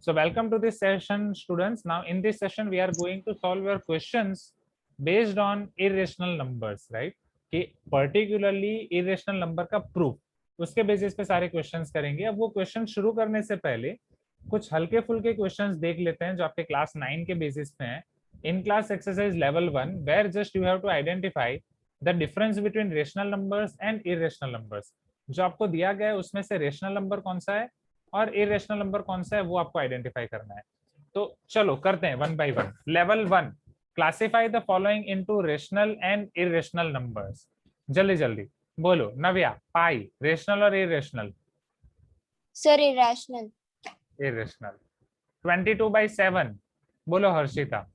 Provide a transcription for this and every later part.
So welcome to this session, students. Now in this session we are going to solve your questions based on irrational numbers, right? कि particularly irrational number का proof, उसके basis पे सारे questions करेंगे. अब वो question शुरू करने से पहले कुछ हल्के फुल्के क्वेश्चंस देख लेते हैं जो आपके क्लास 9 के बेसिस पे हैं. In class exercise level 1 where just you have to identify the difference between rational numbers and irrational numbers. जो आपको दिया गया है उसमें से रेशनल नंबर कौन सा है और इरेशनल नंबर कौन सा है वो आपको आइडेंटिफाई करना है. तो चलो करते हैं one by one. Level 1, classify the following into rational and irrational numbers. जल्दी जल्दी बोलो. नव्या, पाई रेशनल और इरेशनल? Sir irrational. इरेशनल. 22/7 बोलो हर्षिता.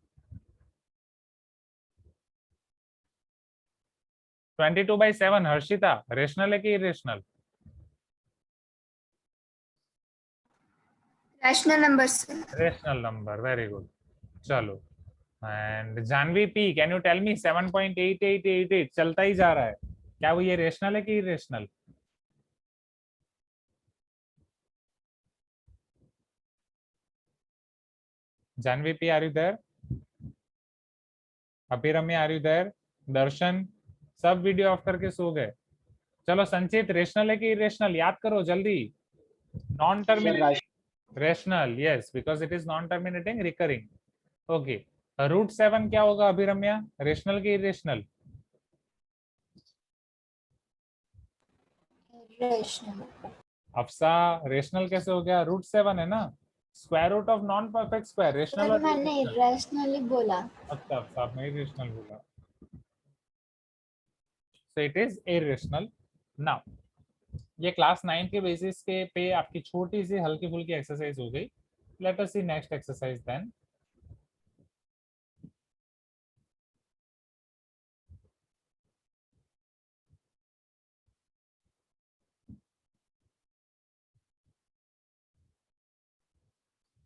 22/7 हर्षिता रेशनल है कि irrational? Rational number sir. Rational number. Very good. चलो. And Janvi P, can you tell me 7.8888 चलता ही जा रहा है, क्या वो ये रेशनल है कि irrational? Janvi P, are you there? Abhiramya, are you there? Darshan, सब वीडियो ऑफ करके सो गए. चलो संचित, रेशनल है कि इरेशनल? याद करो जल्दी. Non terminating rational. Yes, because it is non terminating recurring. Okay. √7 क्या होगा अभिरम्या? रेशनल की इरेशनल? रैशनल. अफसा, रेशनल कैसे हो गया? √7 है ना. Square root of non perfect square. Rational sir और मैंने रैशनल ही बोला. अच्छा अफसा, आपने इरेशनल बोला. So it is irrational. Now ये क्लास 9 के बेसिस के पे आपकी छोटी सी हल्की फुल्की एक्सरसाइज हो गई. Let us see next exercise then.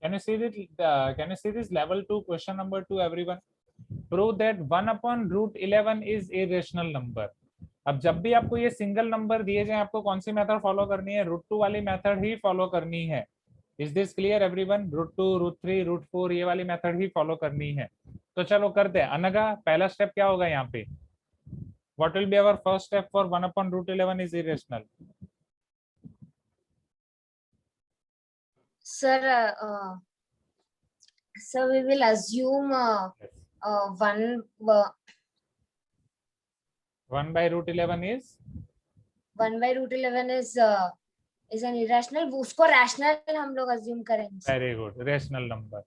Can you see this? Can you see this level 2 question number 2, everyone? Prove that 1/√11 is irrational number. अब जब भी आपको ये सिंगल नंबर दिए जाए आपको कौन सी मेथड फॉलो करनी है? √2 वाली मेथड ही फॉलो करनी है. Is this clear everyone? √2, √3, √4 ये वाली मेथड ही फॉलो करनी है. तो चलो करते हैं. अनगा, पहला स्टेप क्या होगा यहाँ पे? What will be our first step for 1/√11 is irrational? Sir, so we will assume one 1/√11 is 1/√11 is an irrational. उसको rational हम लोग assume करेंगे. Very good. Rational number.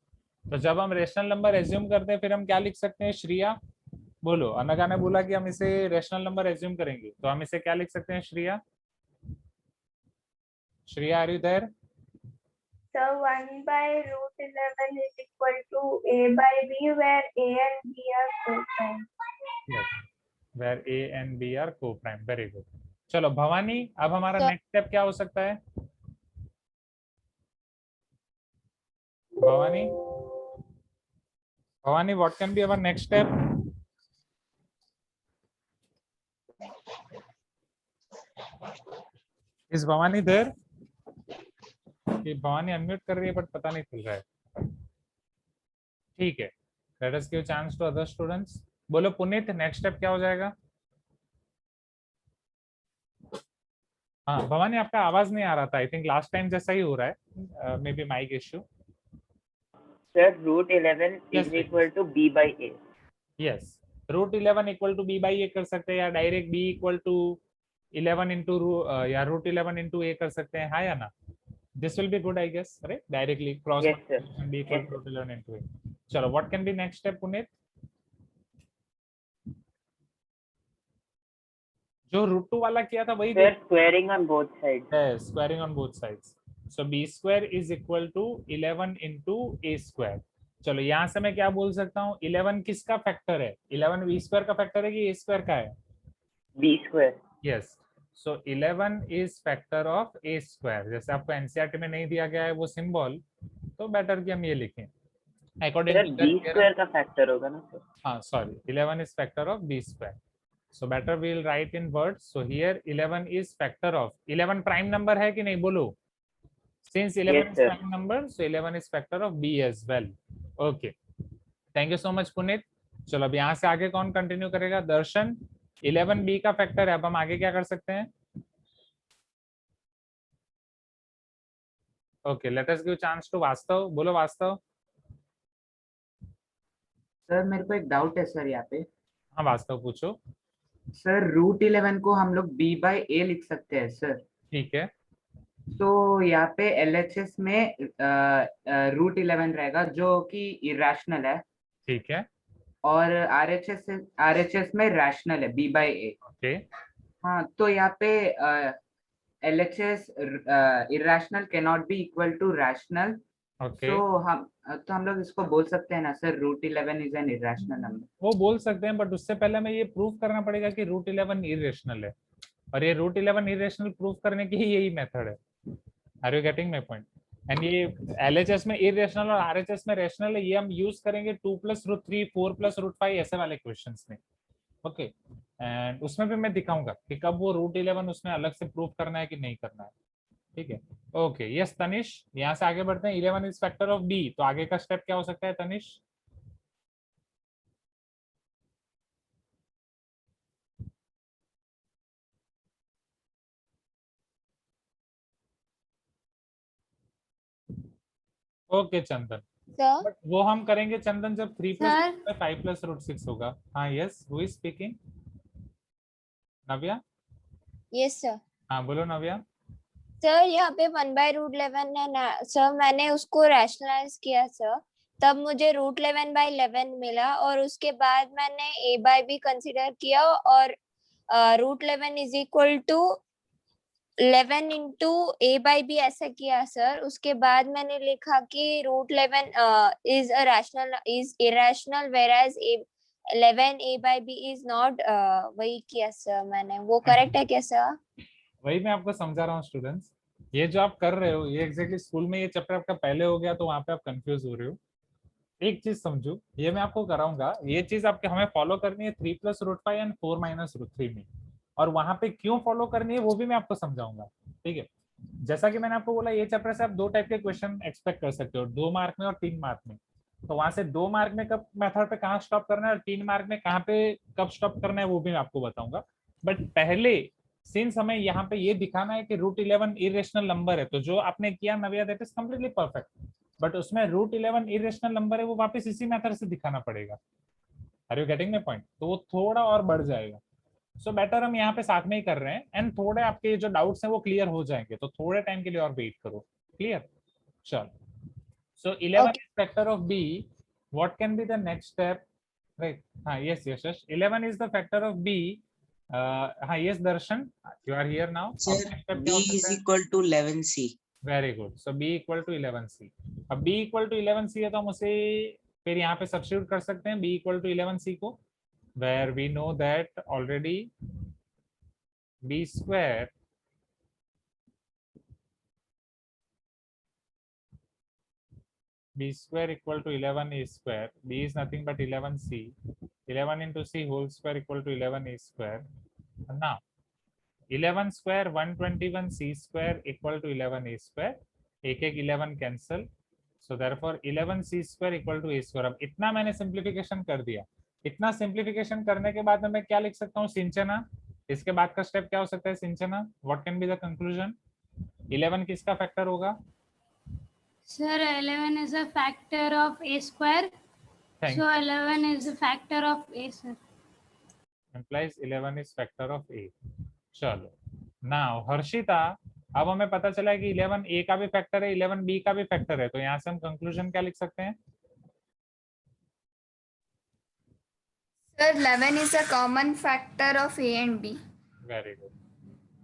तो जब हम रेशनल नंबर एज्यूम करते हैं फिर हम क्या लिख सकते हैं? श्रिया बोलो. अनगा ने बोला कि हम इसे रेशनल नंबर एज्यूम करेंगे तो हम इसे क्या लिख सकते हैं? Shriya, Shriya are you there? So 1/√11 is equal to a/b, where a and b are co-prime. Yes, where a and b are co-prime. Very good. चलो भवानी, अब हमारा Sir. नेक्स्ट स्टेप क्या हो सकता है? Bhavani, Bhavani, what can be our next step? Is Bhavani there? कि Bhavani unmute कर रही है बट पता नहीं चल रहा है. ठीक है, let us give chance to other students. बोलो पुनीत, नेक्स्ट स्टेप क्या हो जाएगा? हाँ भवानी, आपका आवाज नहीं आ रहा था. आई थिंक लास्ट टाइम जैसा ही हो रहा है. Maybe mic issue. Sir, √11 Yes, is please. equal to b/a. Yes, √11 equal to b by A कर सकते हैं या direct b equal to 11 into या √11 इंटू ए कर सकते हैं. हाँ या ना? This will be good I guess. Right, directly cross Yes, sir. b equal to √11 into A. चलो, what can be next step Puneet? जो √2 वाला किया था वही. Sir, squaring on both sides. Squaring on both sides. So b square is equal to 11 into a square. चलो यहाँ से मैं क्या बोल सकता हूँ? 11 किसका फैक्टर है? 11 b स्क्वायर का फैक्टर है कि a स्क्वायर का है? b². Yes. So 11 is factor of a square. जैसे आपको एनसीईआरटी में नहीं दिया गया है वो सिंबल, तो बेटर कि हम ये लिखें Sir, अकॉर्डिंग b² का फैक्टर होगा ना सर? हाँ sorry, 11 is factor of b square. So better we'll write in words. So here 11 is factor of 11 prime number है कि नहीं? बोलो. Since 11 Yes, is sir. prime number, so 11 is factor of b as well. Okay. Thank you so much, Puneet. चलो अब यहाँ से आगे कौन कंटिन्यू करेगा? दर्शन. 11 b का फैक्टर है. अब हम आगे क्या कर सकते हैं? Okay, let us give chance to वास्तव. बोलो वास्तव. सर मेरे को एक डाउट है सर यहाँ पे. हाँ वास्तव पूछो. सर रूट 11 को हम लोग b बाय a लिख सकते हैं सर. ठीक है. तो यहाँ पे LHS में रूट 11 रहेगा जो कि इरेशनल है, ठीक है. और RHS में रैशनल है b बाय a. ओके. हाँ, तो यहाँ पे LHS irrational can not be equal to rational. Okay. तो हम लोग इसको बोल सकते हैं ना sir, root 11 is an irrational number. वो बोल सकते हैं, बट उससे पहले हमें ये प्रूव करना पड़ेगा कि रूट 11 इरेशनल है, और ये रूट 11 इरेशनल प्रूव करने की ही यही मेथड है. Are you getting my point? And ये LHS में इरेशनल और RHS में रैशनल है, ये हम यूज करेंगे 2 + √3 4 + √5 ऐसे वाले क्वेश्चंस में. ओके. एंड उसमें भी मैं दिखाऊंगा कि कब वो रूट 11 उसमें अलग से प्रूव करना है कि नहीं करना है. ठीक है. ओके. यस तनिष, यहाँ से आगे बढ़ते हैं. 11 इज फैक्टर ऑफ b, तो आगे का स्टेप क्या हो सकता है Tanish? Okay Chandan. Sir. But वो हम करेंगे चंदन जब 3 Sir. + 5 + √6 होगा. हाँ yes, who is speaking? Navya. Yes sir. हाँ बोलो नव्या. सर यहाँ पे 1/√11 है ना सर, मैंने उसको रैशनलाइज किया सर, तब मुझे √11/11 मिला, और उसके बाद मैंने a/b कंसीडर किया, और √11 is equal to 11 into a/b ऐसा किया सर. उसके बाद मैंने लिखा कि √11 is a rational, is irrational, whereas 11 a/b is not. वही किया सर मैंने. वो करेक्ट है क्या सर? वही मैं आपको समझा रहा हूँ स्टूडेंट्स. ये जो आप कर रहे हो ये एग्जैक्टली स्कूल में ये चैप्टर आपका पहले हो गया तो वहां पे आप कंफ्यूज हो रहे हो. एक चीज समझो, ये मैं आपको कराऊंगा, ये चीज आपके हमें फॉलो करनी है 3 + √5 एंड 4 - √3 में, और वहां पे क्यों फॉलो करनी है वो भी मैं आपको समझाऊंगा. ठीक है. जैसा कि मैंने आपको बोला, ये चैप्टर से आप 2 टाइप के क्वेश्चन एक्सपेक्ट कर सकते हो, 2 मार्क में और 3 मार्क में. तो वहां से 2 मार्क में कब मेथड पे कहाँ स्टॉप करना है और 3 मार्क में कहाँ पे कब स्टॉप करना है वो भी मैं आपको बताऊंगा. बट पहले सिंस हमें यहाँ पे ये दिखाना है कि √11 इरेशनल नंबर है, तो जो आपने किया Navya that is completely perfect, but उसमें √11 इरेशनल नंबर है वो वापस इसी मेथड से दिखाना पड़ेगा. Are you getting my point? तो वो थोड़ा और बढ़ जाएगा. सो बेटर हम यहाँ पे साथ में ही कर रहे हैं, एंड थोड़े आपके जो डाउट्स हैं वो क्लियर हो जाएंगे, तो थोड़े टाइम के लिए और वेट करो. क्लियर? चलो. सो 11 Okay. is factor of b. What can be the next step? Right. Yes, yes, yes. 11 is the factor of b. Yes, Darshan, you are here now. Sir, Next step B क्या हो is सकता है? equal to 11C. Very good. So b equal to 11c. अब b equal to 11c है तो हम उसे फिर यहाँ पे सब्स्टिट्यूट कर सकते हैं b equal to 11c को, where we know that already b square equal to 11 a square. b is nothing but 11c. 11 into c whole square equal to 11 a square. And now 11 square 121 c square equal to 11 a square. एक 11 cancel, so therefore 11 c square equal to a square. अब इतना मैंने simplification कर दिया. इतना simplification करने के बाद मैं क्या लिख सकता हूँ? सिंचना. इसके बाद का स्टेप क्या हो सकता है? सिंचना. What can be the conclusion? 11 किसका फैक्टर होगा? Sir, 11 is a factor of a square. Thank So 11 is a factor of a, sir. implies 11 is factor of a. चलो. नाउ हर्षिता, अब हमें पता चला है कि 11 a का भी फैक्टर है, 11 b का भी फैक्टर है, तो यहाँ से हम कंक्लूजन क्या लिख सकते हैं? Sir, 11 is a common factor of A and B. Very good.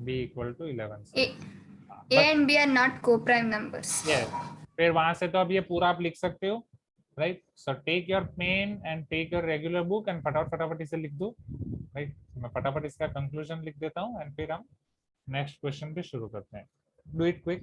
b equal to 11 A and B are not co-prime numbers. yes. फिर वहां से तो अब ये पूरा आप लिख सकते हो, right? So take your pen and take your regular book and फटाफट इसे लिख दो, राइट? मैं फटाफट इसका कंक्लूजन लिख देता हूँ एंड फिर हम नेक्स्ट क्वेश्चन पे शुरू करते हैं. Do it quick.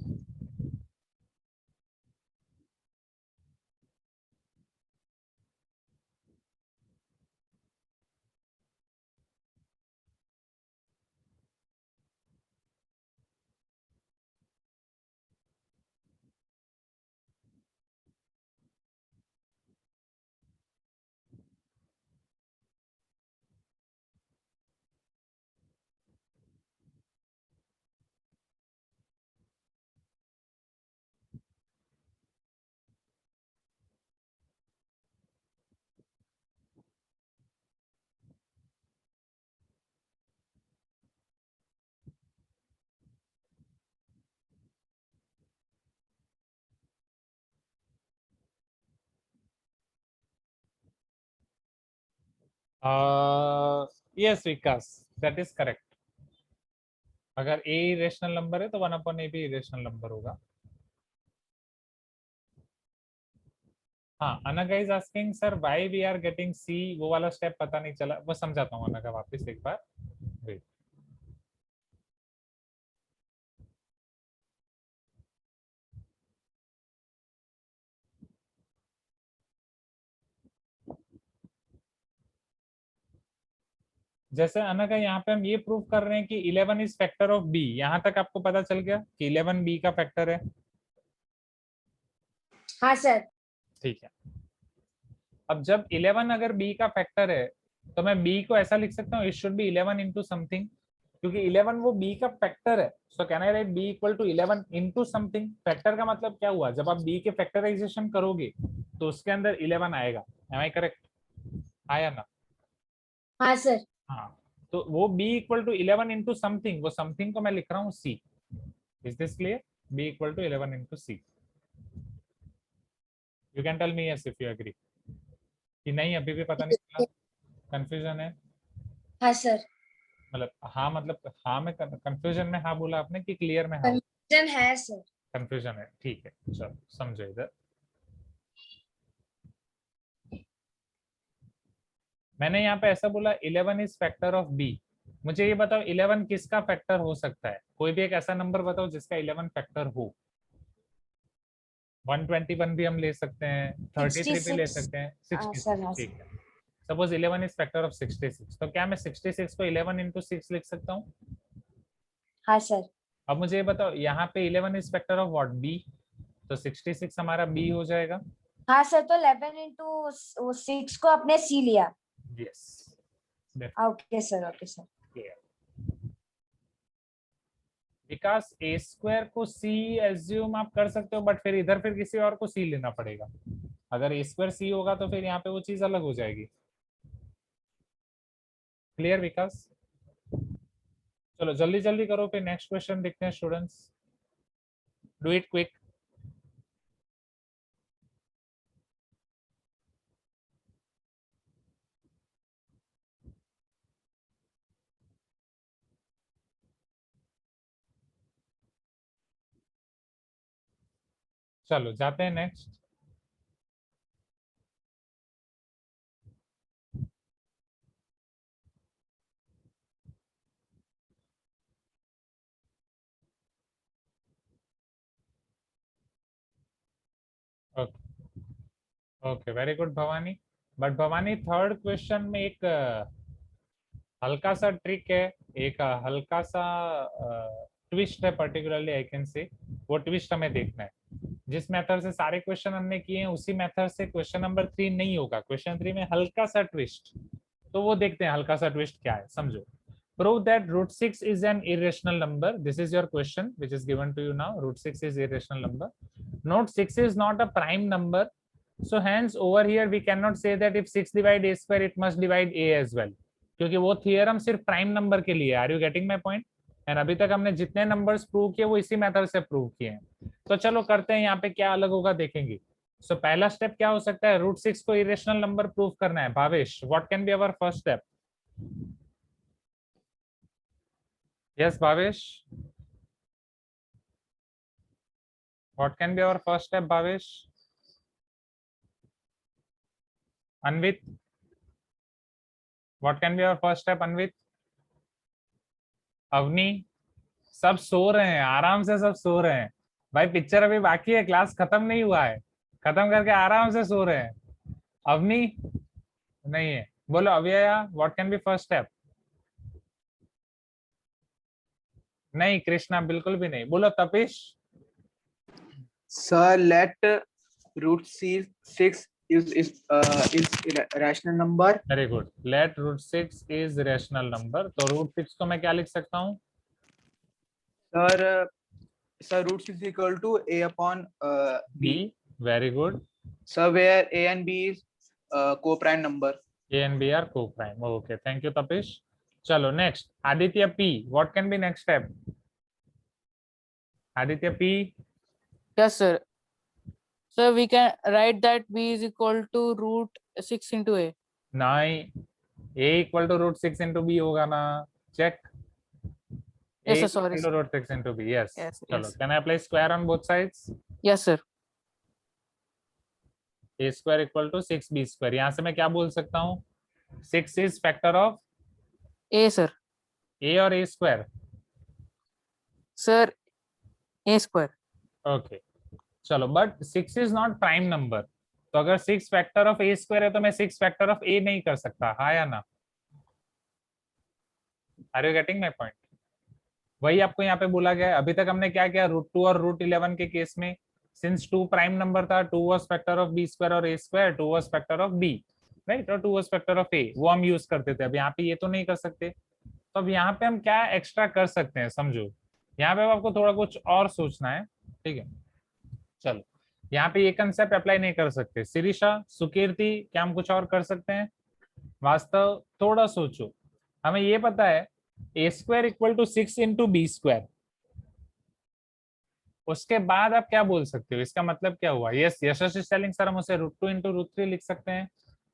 Yes Vikas, that is correct. अगर a इरेशनल नंबर है तो 1/a भी इरेशनल नंबर होगा। हाँ, Anagha is asking sir why we are getting c, वो वाला स्टेप पता नहीं चला, वो समझाता हूँ अनघा वापस एक बार, वेट। जैसे अनघा यहाँ पे हम ये प्रूव कर रहे हैं कि 11 इज फैक्टर ऑफ b, यहाँ तक आपको पता चल गया कि 11 b का फैक्टर है। हाँ सर। ठीक है, अब जब 11 अगर b का फैक्टर है तो मैं b को ऐसा लिख सकता हूँ, it should be 11 into something, क्योंकि 11 वो b का फैक्टर है। So can I write b equal to 11 into something. Factor का मतलब क्या हुआ, जब आप b के फैक्टराइजेशन करोगे तो उसके अंदर 11 आएगा। Am I correct? आया ना? हाँ सर। हाँ, तो वो b equal to 11 into something, वो समथिंग को मैं लिख रहा हूँ c। Is this clear? b equal to 11 into c। You can tell me yes if you agree, कि नहीं अभी भी पता नहीं चला, कंफ्यूजन है? हाँ सर। मतलब हाँ में कंफ्यूजन में हाँ बोला आपने कि क्लियर में हाँ? कंफ्यूजन है सर। कंफ्यूजन है, ठीक है, चलो समझो इधर। मैंने यहाँ पे ऐसा बोला 11 इज फैक्टर ऑफ b। मुझे ये बताओ 11 किसका फैक्टर हो सकता है? कोई भी एक ऐसा नंबर बताओ जिसका 11 फैक्टर हो। 121 भी हम ले सकते हैं, 33 भी ले 66 सकते हैं, हाँ 66, सर। हाँ ठीक सर। है। सपोज 11 इज फैक्टर ऑफ 66, तो क्या मैं 66 को 11 इंटू 6 लिख सकता हूँ? हाँ सर। अब मुझे ये बताओ यहाँ पे 11 is factor of what, b, तो 66 हमारा b हो जाएगा। हाँ सर, तो 11 इंटू 6 को आपने सी लिया। Yes, okay sir. Okay sir. Vikas A square को सी एज्यूम आप कर सकते हो, बट फिर किसी और को सी लेना पड़ेगा। अगर ए स्क्वायर सी होगा तो फिर यहाँ पे वो चीज अलग हो जाएगी। क्लियर विकास? चलो जल्दी जल्दी करो, फिर नेक्स्ट क्वेश्चन देखते हैं स्टूडेंट्स, डू इट क्विक। चलो जाते हैं next. Okay very good Bhavani. But Bhavani third question में एक हल्का सा ट्रिक है, एक हल्का सा ट्विस्ट है, पर्टिकुलरली आई कैन से, वो ट्विस्ट हमें देखना है। जिस मेथड से सारे क्वेश्चन हमने किए हैं उसी मेथड से क्वेश्चन नंबर 3 नहीं होगा, क्वेश्चन 3 में हल्का सा ट्विस्ट, तो वो देखते हैं हल्का सा ट्विस्ट क्या है, समझो। Prove that root 6 is an irrational number. This is your question which is given to you now. Root 6 is irrational number. Note 6 is not a prime number. So hence over here we cannot say that if 6 divide a square it must divide a as well. क्योंकि वो theorem सिर्फ prime number के लिए। Are you getting my point? And अभी तक हमने जितने numbers prove किए वो इसी मेथड से प्रूव किए हैं। तो चलो करते हैं यहाँ पे क्या अलग होगा देखेंगे। सो पहला स्टेप क्या हो सकता है? रूट 6 को इरेशनल नंबर प्रूव करना है। Bhavesh, what can be our first step? Yes, Bhavesh. What can be our first step, Bhavesh? Anvit. What can be our first step, Anvit? Avni, सब सो रहे हैं, आराम से सब सो रहे हैं। भाई पिक्चर अभी बाकी है, क्लास खत्म नहीं हुआ है, खत्म करके आराम से सो रहे हैं। अवनी नहीं है, बोलो Avyaya, what can be first step? नहीं, कृष्णा बिल्कुल भी नहीं। बोलो तपिश। Sir, let root 6 is rational number. Very good, let root 6 is rational number. तो रूट 6 को मैं क्या लिख सकता हूँ? Sir, root 6 equal to a upon b. Very good. Sir, where a and b is co-prime number. A and B are co-prime. Okay, thank you Tapish. चलो next, Aditya P. What can be next step? Aditya P. Yes, sir. So we can write that b is equal to root 6 into a. नहीं, a equal to root 6 into b होगा ना, check. Yes, a sir. Sorry. equal to root 6 into b, yes. Yes, चलो, yes. can I apply square on both sides? Yes, sir. a square equal to 6b square, यहाँ से मैं क्या बोल सकता हूँ, 6 is factor of A, sir. a और a square. Sir, A square. Okay, चलो, but 6 is not prime number, तो अगर 6 factor of a square है तो मैं 6 factor of a नहीं कर सकता, हाँ या ना? Are you getting my point? वही आपको यहाँ पे बोला गया है। अभी तक हमने क्या किया, रूट 2 और रूट 11 के केस में, सिंस 2 प्राइम नंबर था, 2 was factor of b square और a square, 2 was factor of b, right, और 2 वाज फैक्टर ऑफ a, वो हम यूज करते थे। अब यहाँ पे ये तो नहीं कर सकते, तो अब यहाँ पे हम क्या एक्स्ट्रा कर सकते हैं, समझो। यहाँ पे आपको थोड़ा कुछ और सोचना है, ठीक है। चलो, यहाँ पे ये कंसेप्ट अप्लाई नहीं कर सकते। शिरीषा, सुकीर्ति, क्या हम कुछ और कर सकते हैं? वास्तव, थोड़ा सोचो। हमें ये पता है a square equal to 6 into b square, उसके बाद आप क्या बोल सकते हो, इसका मतलब क्या हुआ? यस, यशस्वी टेलिंग सर हम उसे रूट 2 इंटू रूट 3 लिख सकते हैं।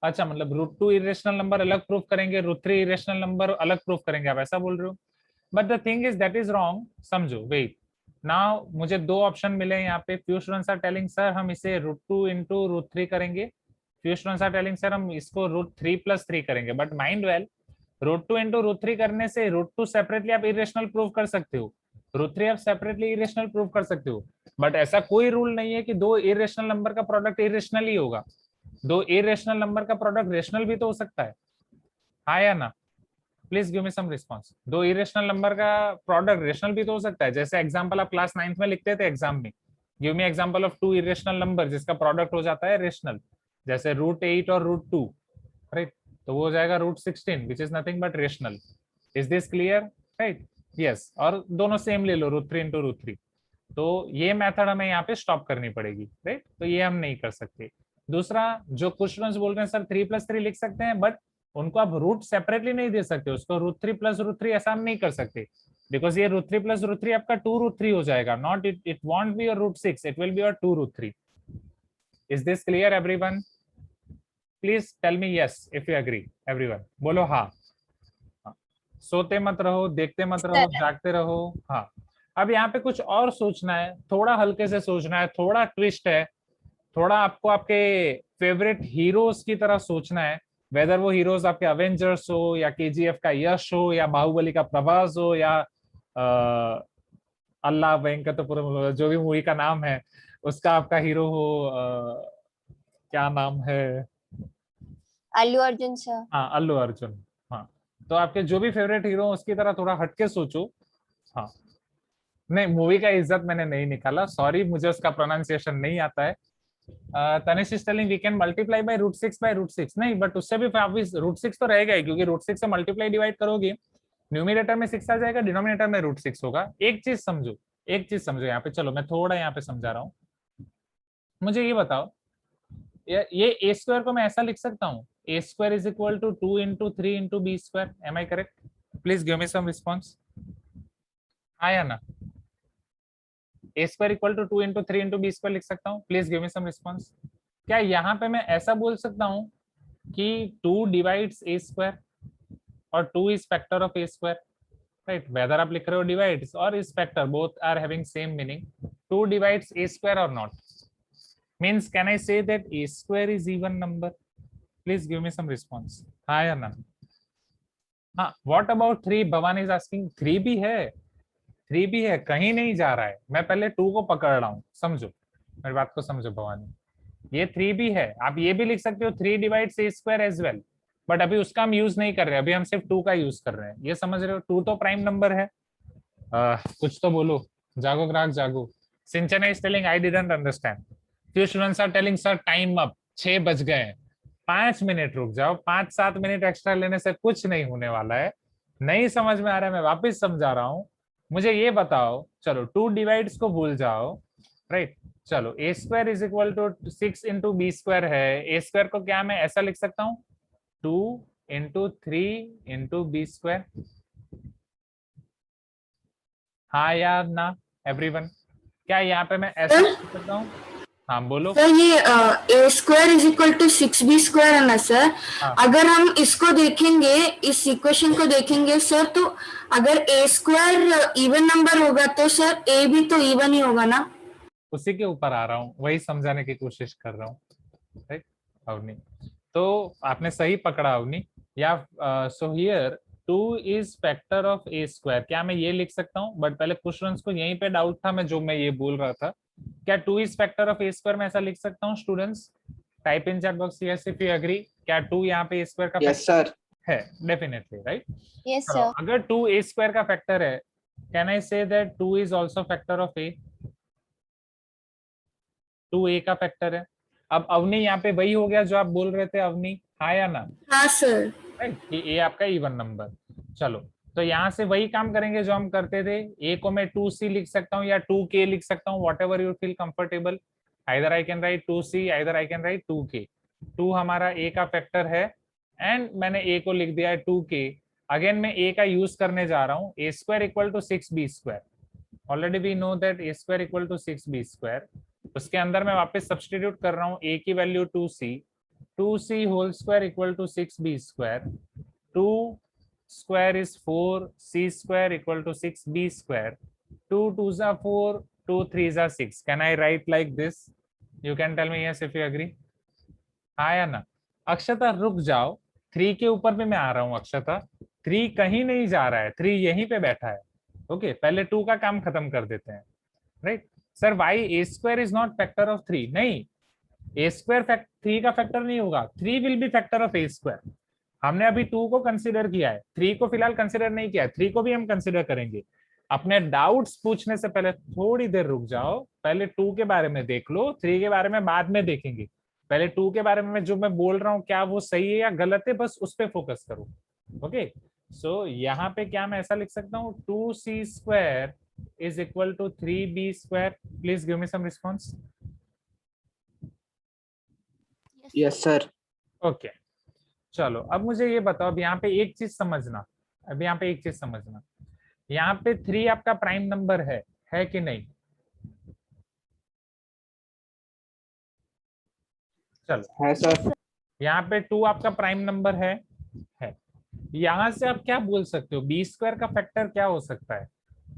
अच्छा, मतलब रूट 2 इरेशनल नंबर अलग प्रूफ करेंगे, रूट 3 इरेशनल नंबर अलग प्रूफ करेंगे, आप ऐसा बोल रहे हो? But the thing is that is wrong, समझो। वेट, नाउ मुझे दो ऑप्शन मिले यहाँ पे। Few students are telling sir हम इसे रूट 2 इंटू रूट 3 करेंगे, few students are telling sir हम इसको रूट 3 प्लस 3 करेंगे। But mind well, root 2 into root 3 करने से रूट 2 सेपरेटली आप इरेशनल प्रूव कर सकते हो, रूट 3 आप सेपरेटली इरेशनल प्रूव कर सकते हो। बट ऐसा कोई रूल नहीं है कि दो इरेशनल नंबर का प्रोडक्ट इरेशनल ही होगा। दो इरेशनल नंबर का प्रोडक्ट रेशनल भी तो हो सकता है, हाँ या ना? Please give me some response. दो इरेशनल नंबर का प्रोडक्ट रेशनल भी तो हो सकता है। जैसे एग्जांपल आप क्लास 9th में लिखते थे एग्जाम में, give me example of two irrational number जिसका प्रोडक्ट हो जाता है रेशनल, जैसे रूट 8 और रूट 2, राइट, तो वो हो जाएगा root 16 which is nothing but rational. Is this clear? Right, yes. और दोनों सेम ले लो, रूट 3 इंटू रूट 3। तो ये मेथड हमें यहाँ पे स्टॉप करनी पड़ेगी, राइट, तो ये हम नहीं कर सकते। दूसरा, जो कुछ स्टूडेंट्स बोल रहे हैं सर 3 प्लस 3 लिख सकते हैं, बट उनको आप रूट सेपरेटली नहीं दे सकते, उसको रूट 3 प्लस रूट 3 ऐसा हम नहीं कर सकते, बिकॉज ये रूट 3 प्लस रूट 3 आपका 2 रूट 3 हो जाएगा, not it won't be your root 6, it will be your 2 root 3। Is this clear everyone? Please tell me yes if you agree. Everyone बोलो हाँ। सोते मत रहो, देखते मत रहो, जागते रहो। हाँ, अब यहाँ पे कुछ और सोचना है, थोड़ा हल्के से सोचना है, थोड़ा ट्विस्ट है, थोड़ा आपको आपके फेवरेट हीरोज की तरह सोचना है। वेदर वो हीरोज आपके अवेंजर्स हो, या केजीएफ का यश हो, या बाहुबली का प्रभास हो, या अल्लाह वेंकटपुरम, जो भी मूवी का नाम है उसका आपका हीरो हो, क्या नाम है? अल्लू अर्जुन सर। हाँ, अल्लू अर्जुन। हाँ, तो आपके जो भी फेवरेट हीरो उसकी तरह थोड़ा हटके सोचो। हाँ, नहीं, मूवी का इज्जत मैंने नहीं निकाला, सॉरी, मुझे उसका प्रोनाउंसिएशन नहीं आता है। Tanish is telling we can multiply by root 6 by root 6, नहीं, बट उससे भी रूट 6 तो रहेगा ही, क्योंकि रूट 6 से मल्टीप्लाई डिवाइड करोगे, न्यूमिनेटर में 6 आ जाएगा, डिनोमिनेटर में रूट 6 होगा। एक चीज समझो, एक चीज समझो यहाँ पे, चलो मैं थोड़ा यहाँ पे समझा रहा हूँ। मुझे ये बताओ, ये ए स्क्वायर को मैं ऐसा लिख सकता हूँ, a square is equal to 2 into 3 into b square, am I correct? Please give me some response, हाँ या ना? A square equal to 2 into 3 into b square लिख सकता हूँ? Please give me some response. क्या यहाँ पे मैं ऐसा बोल सकता हूँ कि 2 डिवाइड्स ए स्क्वायर और 2 is factor of a square, right? Whether आप लिख रहे हो डिवाइड्स और is factor, both are having same meaning. 2 divides a square और not, means can I say that a square is even number? Please give me some response, हाँ या ना? हाँ, what about 3? Bhavani is asking 3 भी है, 3 भी है, कहीं नहीं जा रहा है। मैं पहले 2 को पकड़ रहा हूँ, समझो मेरी बात को, समझो भवानी, ये 3 भी है। आप ये भी लिख सकते हो 3 divides a square as well, but अभी उसका हम यूज नहीं कर रहे, अभी हम सिर्फ 2 का यूज कर रहे हैं, ये समझ रहे हो? 2 तो प्राइम नंबर है। कुछ तो बोलो, जागो ग्राहक जागो। Sinchana is telling I didn't understand. Few students are telling sir time up, 6 बज गए हैं, 5 मिनट रुक जाओ, 5-7 मिनट एक्स्ट्रा लेने से कुछ नहीं होने वाला है। नहीं समझ में आ रहा है, मैं वापस समझा रहा हूँ। मुझे ये बताओ, चलो 2 डिवाइड्स को भूल जाओ, राइट? चलो a square is equal to 6 into b square है, ए स्क्वायर को क्या मैं ऐसा लिख सकता हूँ, 2 इंटू 3 इंटू बी स्क्वायर, हाँ या ना एवरीवन? क्या यहाँ पे मैं ऐसा लिख सकता हूँ? हाँ बोलो। सर ये a square is equal to 6b square है ना सर। हाँ। अगर हम इसको देखेंगे, इस इक्वेशन को देखेंगे सर, तो अगर ए स्क्वायर इवन नंबर होगा तो सर ए भी तो इवन ही होगा ना। उसी के ऊपर आ रहा हूँ, वही समझाने की कोशिश कर रहा हूँ, राइट अवनी? तो आपने सही पकड़ा अवनी। या so here 2 is factor of a square, क्या मैं ये लिख सकता हूँ? बट पहले क्वेश्चन को यहीं पे डाउट था, मैं ये बोल रहा था, क्या 2 is factor of a square में ऐसा लिख सकता हूँ students? Type in chat box yes if you agree. क्या 2 यहाँ पे ए स्क्वायर का Yes, sir. है? Definitely, right? Yes sir. अगर 2 ए स्क्वायर का फैक्टर है, can I say that 2 is also factor of a? 2 a का फैक्टर है। अब अवनी यहाँ पे वही हो गया जो आप बोल रहे थे अवनी, हाँ या ना? हाँ सर। राइट, कि ए आपका इवन नंबर। चलो तो यहाँ से वही काम करेंगे जो हम करते थे। ए को मैं 2c लिख सकता हूँ या 2k लिख सकता हूँ, what ever you feel comfortable. Either I can write 2c, either I can write 2k। 2 हमारा ए का फैक्टर है एंड मैंने ए को लिख दिया है 2k। अगेन मैं ए का यूज करने जा रहा हूँ। A square equal to 6b square, already we know that a square equal to 6b square. उसके अंदर मैं वापस सब्सटीट्यूट कर रहा हूँ, ए की value 2c, 2c whole square equal to 6b square, 2 square is 4, c square equal to 6b square, 2 2s are 4, 2 3s are 6. Can I write like this? You can tell me yes if you agree. हाँ या ना? अक्षता रुक जाओ, 3 के ऊपर भी मैं आ रहा हूँ अक्षता। 3 कहीं नहीं जा रहा है, 3 यहीं पे बैठा है। ओके, पहले 2 का काम खत्म कर देते हैं, right? Sir why a square is not factor of 3? नहीं, ए स्क्वायर 3 का फैक्टर नहीं होगा, 3 will be factor of a square. हमने अभी 2 को कंसीडर किया है, 3 को फिलहाल कंसीडर नहीं किया है, 3 को भी हम कंसीडर करेंगे। अपने डाउट्स पूछने से पहले थोड़ी देर रुक जाओ, पहले 2 के बारे में देख लो, 3 के बारे में बाद में देखेंगे। पहले 2 के बारे में जो मैं बोल रहा हूँ क्या वो सही है या गलत है, बस उस पर फोकस करो। ओके, सो यहाँ पे क्या मैं ऐसा लिख सकता हूँ, 2c square is equal to 3b square. Please give me some response. Yes, sir. Okay, चलो अब मुझे ये बताओ, अब यहाँ पे एक चीज समझना, अब यहाँ पे एक चीज समझना, यहाँ पे 3 आपका प्राइम नंबर है कि नहीं? चलो है सर। यहाँ पे 2 आपका प्राइम नंबर है। यहाँ से आप क्या बोल सकते हो, बी स्क्वायर का फैक्टर क्या हो सकता है?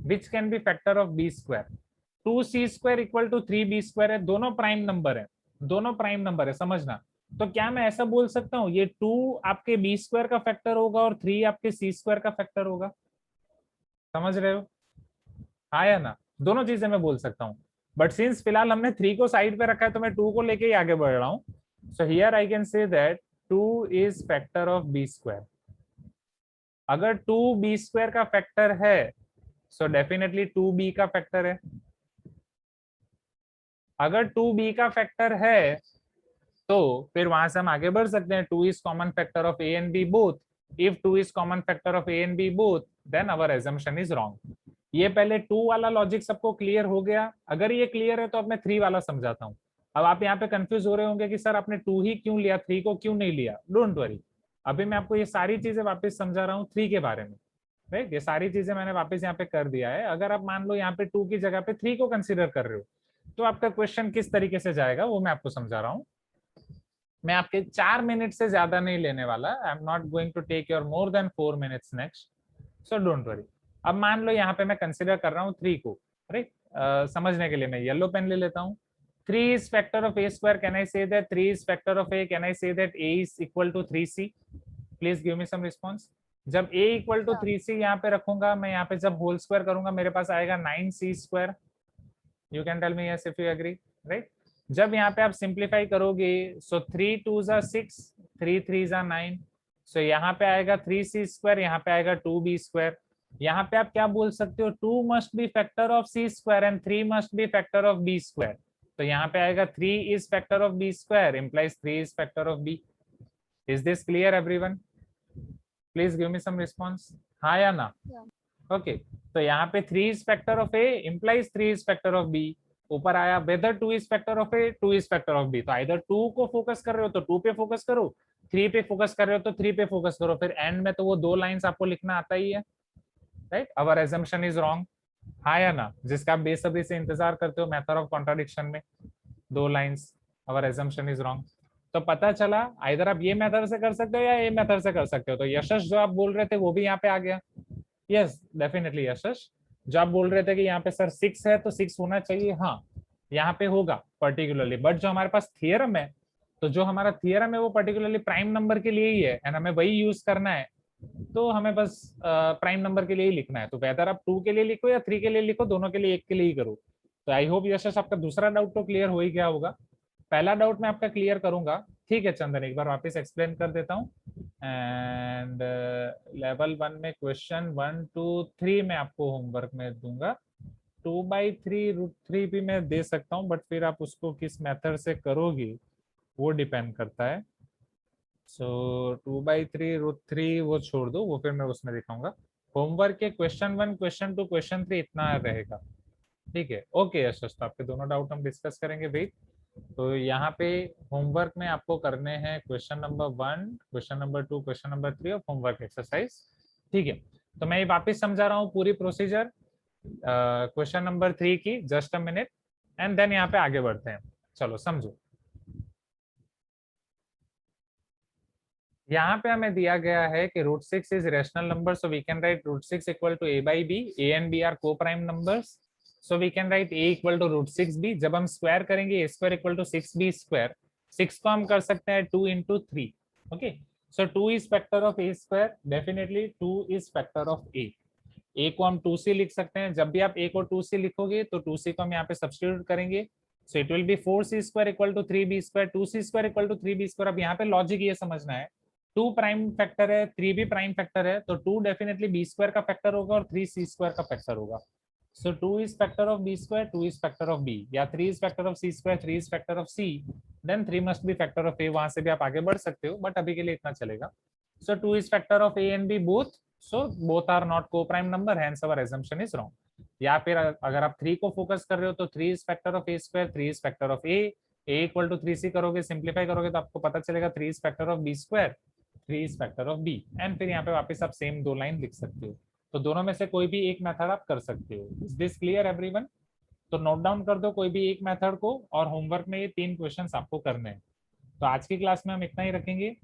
Which can be factor of b square? 2c square equal to 3b square है, दोनों प्राइम नंबर है, दोनों प्राइम नंबर है, समझना। तो क्या मैं ऐसा बोल सकता हूँ ये 2 आपके बी स्क्वायर का फैक्टर होगा और 3 आपके सी स्क्वायर का फैक्टर होगा? समझ रहे हो, हाँ या ना? दोनों चीजें मैं बोल सकता हूँ, बट सिंस फिलहाल हमने 3 को साइड पे रखा है तो मैं 2 को लेके ही आगे बढ़ रहा हूँ। So here I can say that 2 is factor of b square. अगर 2 बी स्क्वायर का फैक्टर है सो डेफिनेटली 2b का फैक्टर है। अगर 2b का फैक्टर है तो फिर वहां से हम आगे बढ़ सकते हैं, 2 is common factor of a and b both. If 2 is common factor of a and b both, then our assumption is wrong. ये पहले 2 वाला लॉजिक सबको क्लियर हो गया? अगर ये क्लियर है तो अब मैं 3 वाला समझाता हूँ। अब आप यहाँ पे कंफ्यूज हो रहे होंगे कि सर आपने 2 ही क्यों लिया, 3 को क्यों नहीं लिया? डोंट वरी, अभी मैं आपको ये सारी चीजें वापस समझा रहा हूँ 3 के बारे में, राइट? ये सारी चीजें मैंने वापस यहाँ पे कर दिया है। अगर आप मान लो यहाँ पे 2 की जगह पे 3 को कंसिडर कर रहे हो तो आपका क्वेश्चन किस तरीके से जाएगा वो मैं आपको समझा रहा हूँ। मैं आपके 4 मिनट से ज्यादा नहीं लेने वाला, I am not going to take your more than 4 minutes next, so don't worry. अब मान लो यहाँ पे मैं कंसिडर कर रहा हूँ 3 को, राइट? समझने के लिए मैं येलो पेन ले लेता हूँ। 3 is factor of a square, can I say that 3 is factor of a? Can I say that a is equal to 3c? Please give me some response. जब a equal to 3c यहाँ पे रखूंगा मैं, यहाँ पे जब whole square करूंगा मेरे पास आएगा 9c square. You can tell me yes if you agree, right? जब यहाँ पे आप सिंप्लीफाई करोगे सो 3 2s are 6, 3 3s are 9, सो यहाँ पे आएगा 3c स्क्वायर, यहाँ पे आएगा 2b स्क्वायर। यहाँ पे आप क्या बोल सकते हो, 2 must be factor of c square and 3 must be factor of b square. तो यहाँ पे आएगा 3 is factor of b square implies 3 is factor of b. Is this clear everyone? Please give me some response. हाँ या ना? Okay, तो यहाँ पे 3 is factor of a implies 3 is factor of b. ऊपर आया whether 2 is factor of a, 2 is factor of b. तो either 2 को फोकस कर रहे हो तो 2 पे फोकस करो, 3 पे फोकस कर रहे हो तो 3 पे फोकस करो, फिर एंड में तो वो 2 लाइंस आपको लिखना आता ही है, right? Our assumption is wrong. हाँ या ना? जिसका आप बेसब्री से इंतजार करते हो मेथड ऑफ कॉन्ट्राडिक्शन में। 2 lines, our assumption is wrong। तो पता चला आइदर आप ये मेथड से कर सकते हो या ये मेथड से कर सकते हो। तो यशस जो आप बोल रहे थे वो भी यहाँ पे आ गया। यस डेफिनेटली यशस, जो आप बोल रहे थे कि यहाँ पे सर 6 है तो 6 होना चाहिए, हाँ यहाँ पे होगा पर्टिकुलरली, बट जो हमारे पास थियरम है, तो जो हमारा थियरम है वो पर्टिकुलरली प्राइम नंबर के लिए ही है एंड हमें वही यूज करना है। तो हमें बस प्राइम नंबर के लिए ही लिखना है। तो बेहतर आप 2 के लिए लिखो या 3 के लिए लिखो, दोनों के लिए एक के लिए ही करो। तो आई होप यशस आपका दूसरा डाउट तो क्लियर हो ही गया होगा। पहला डाउट मैं आपका क्लियर करूंगा, ठीक है चंदन, एक बार वापस एक्सप्लेन कर देता हूँ। एंड लेवल 1 में क्वेश्चन 1 2 3 मैं आपको होमवर्क में दूंगा। 2/3 भी मैं दे सकता हूँ, बट फिर आप उसको किस मेथड से करोगे वो डिपेंड करता है। सो 2/3 वो छोड़ दो, वो फिर मैं उसमें दिखाऊंगा। होमवर्क के क्वेश्चन 1 क्वेश्चन 2 क्वेश्चन 3 इतना रहेगा, ठीक है। ओके यशस, तो आपके दोनों डाउट हम डिस्कस करेंगे वेट। तो यहाँ पे होमवर्क में आपको करने हैं question number 1 question number 2 question number 3 और होमवर्क एक्सरसाइज, ठीक है। तो मैं ये वापस समझा रहा हूँ पूरी प्रोसीजर क्वेश्चन नंबर 3 की, just a minute, and then यहाँ पे आगे बढ़ते हैं। चलो समझो, यहाँ पे हमें दिया गया है कि √6 is rational number, so we can write √6 equal to a by b, a and b are coprime numbers, so we can write a equal to √6b। जब हम स्क्वायर करेंगे a square equal to 6b square, 6 को हम कर सकते हैं 2 into 3, okay. So 2 is factor of a square, definitely 2 is factor of a को हम 2c लिख सकते हैं। जब भी आप a को 2c लिखोगे तो 2c को हम यहाँ पे सब्स्टिट्यूट करेंगे, so it will be 4c square equal to 3b square, 2c square equal to 3b square. अब यहाँ पे लॉजिक ये समझना है, 2 प्राइम फैक्टर है, 3 भी प्राइम फैक्टर है, तो 2 डेफिनेटली b स्क्वायर का फैक्टर होगा और 3 c स्क्वायर का फैक्टर होगा। So 2 is factor of b square, 2 is factor of b, या 3 is factor of c square, 3 is factor of c, then 3 must be factor of a। वहां से भी आप आगे बढ़ सकते हो, बट अभी के लिए इतना चलेगा। सो 2 is factor of a and b both, so both are not co-prime number, hence our assumption is wrong। या फिर अगर आप 3 को फोकस कर रहे हो तो 3 is factor of a square, 3 is factor of a equal to 3c करोगे, सिंप्लीफाई करोगे तो आपको पता चलेगा 3 is factor of b square, 3 is factor of b, and फिर यहाँ पे वापस आप सेम 2 लाइन लिख सकते हो। तो दोनों में से कोई भी एक मेथड आप कर सकते हो। Is this clear everyone? तो नोट डाउन कर दो कोई भी एक मेथड को, और होमवर्क में ये 3 क्वेश्चंस आपको करने हैं। तो आज की क्लास में हम इतना ही रखेंगे।